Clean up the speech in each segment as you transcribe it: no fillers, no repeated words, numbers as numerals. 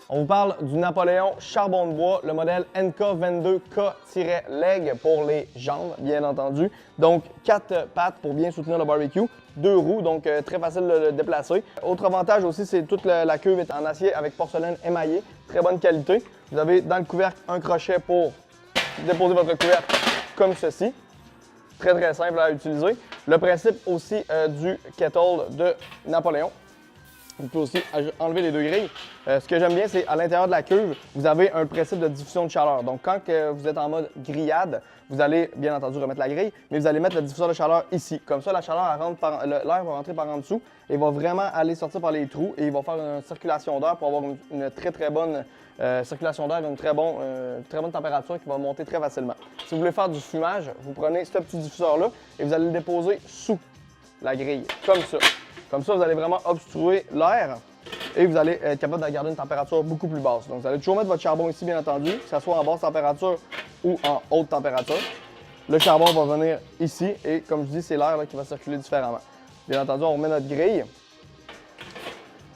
On vous parle du Napoléon charbon de bois, le modèle NK22K-Leg pour les jambes, bien entendu. Donc, 4 pattes pour bien soutenir le barbecue, 2 roues, donc très facile de le déplacer. Autre avantage aussi, c'est toute la cuve est en acier avec porcelaine émaillée, très bonne qualité. Vous avez dans le couvercle un crochet pour déposer votre couvercle comme ceci. Très très simple à utiliser. Le principe aussi du kettle de Napoléon. Vous pouvez aussi enlever les 2 grilles. Ce que j'aime bien, c'est à l'intérieur de la cuve, vous avez un principe de diffusion de chaleur. Donc, quand vous êtes en mode grillade, vous allez bien entendu remettre la grille, mais vous allez mettre le diffuseur de chaleur ici. Comme ça, la chaleur, l'air va rentrer par en dessous et va vraiment aller sortir par les trous et il va faire une circulation d'air pour avoir une très bonne circulation d'air, une très bonne température qui va monter très facilement. Si vous voulez faire du fumage, vous prenez ce petit diffuseur-là et vous allez le déposer sous la grille, comme ça. Comme ça, vous allez vraiment obstruer l'air et vous allez être capable de garder une température beaucoup plus basse. Donc, vous allez toujours mettre votre charbon ici, bien entendu, que ce soit en basse température ou en haute température. Le charbon va venir ici et, comme je dis, c'est l'air qui va circuler différemment. Bien entendu, on remet notre grille.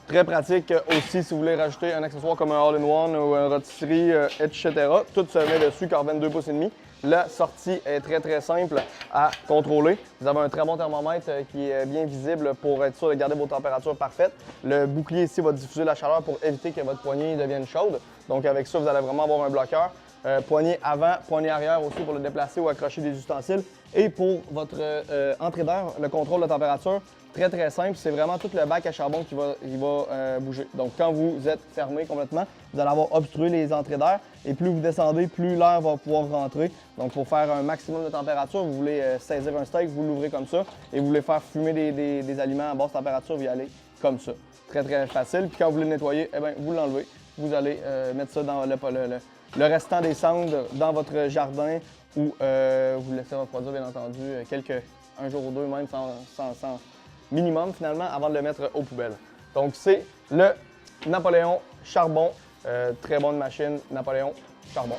Très pratique aussi si vous voulez rajouter un accessoire comme un all-in-one ou une rôtisserie, etc. Tout se met dessus, car 22 pouces et demi. La sortie est très simple à contrôler. Vous avez un très bon thermomètre qui est bien visible pour être sûr de garder vos températures parfaites. Le bouclier ici va diffuser la chaleur pour éviter que votre poignée devienne chaude. Donc avec ça, vous allez vraiment avoir un bloqueur. Poignée avant, poignée arrière aussi pour le déplacer ou accrocher des ustensiles. Et pour votre entrée d'air, le contrôle de température, très simple. C'est vraiment tout le bac à charbon qui va bouger. Donc quand vous êtes fermé complètement, vous allez avoir obstrué les entrées d'air. Et plus vous descendez, plus l'air va pouvoir rentrer. Donc pour faire un maximum de température, vous voulez saisir un steak, vous l'ouvrez comme ça. Et vous voulez faire fumer des aliments à basse température, vous y allez comme ça. Très facile. Puis quand vous voulez le nettoyer, eh bien, vous l'enlevez. Vous allez mettre ça dans le restant des cendres dans votre jardin ou vous laissez refroidir, bien entendu, un jour ou deux, même sans minimum finalement, avant de le mettre aux poubelles. Donc c'est le Napoléon charbon, très bonne machine, Napoléon charbon.